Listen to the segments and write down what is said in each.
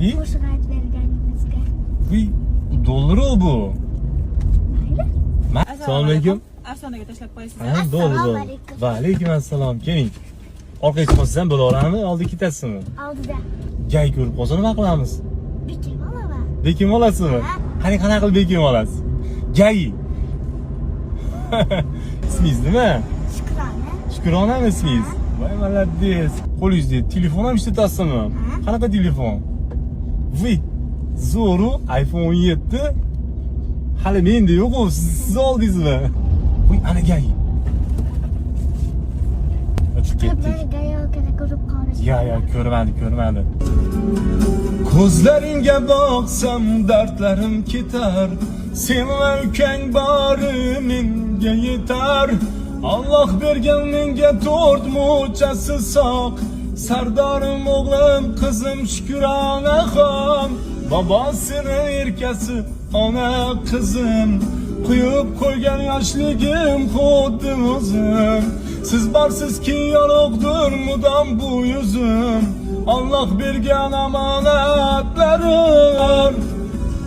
Qo'shiq aytib berganingizga. Uy, dollar bu. Mayli. Assalomu alaykum. Afsonaga tashlab qo'yasiz. Ha, dollar. Va alaykum assalom. Keling. Orqaga chiqsangiz ham bo'laveradimi? Oldiga ketasizmi? Oldida. Gay ko'rib qolsa nima qilamiz? Bekim olaman. Bekim olasizmi? Qani qanaqa qilib bekim olasiz? Gay. İsmingiz nima? Shukrona. Shukronami ismingiz? Voy malades. Qo'lingizda telefon ham ishlatasizmi? Qanaqa telefon? Voy, zo'ru iPhone 17. Hali menda yo'q-ku, siz oldingizmi? Voy, ana gay. O'tib ketdik. Gayokini ko'rib qolish. Ya, ko'rmadi. Ko'zlaringga boqsam dardlarim ketar. Sen va ukang bori menga yetar. Alloh bergan menga 4 mo'jasi soq. Sardorim o'g'lim, qizim Shukronaxon. Bobosini erkasi, ona qizim. Quyib qo'ygan yoshligim xuddi o'zim. Siz barsizki yorug'dir mudom bu yuzim. Alloh bergan omonatlarim.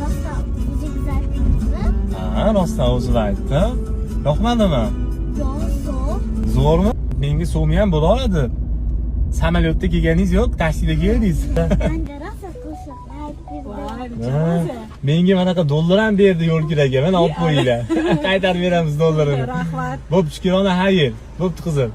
Rosta, o'zingiz aytdingizmi? Ha, rostdan o'zim aytdim. Yoqmadimi? Yo'q, zo'r. Zo'rmi? Menga so'mi ham bo'lardi. Samolyotda kelganingiz yo'q, taksida keldingiz. Menga rosa qo'shiq aytib berdi. Menga manaqa dollar ham berdi yo'lkiraga. Mana olib qo'yinglar. Qaytarib beramiz dollarini. Rahmat. Bo'pti, Shukrona, xayr. Bo'pti qizim.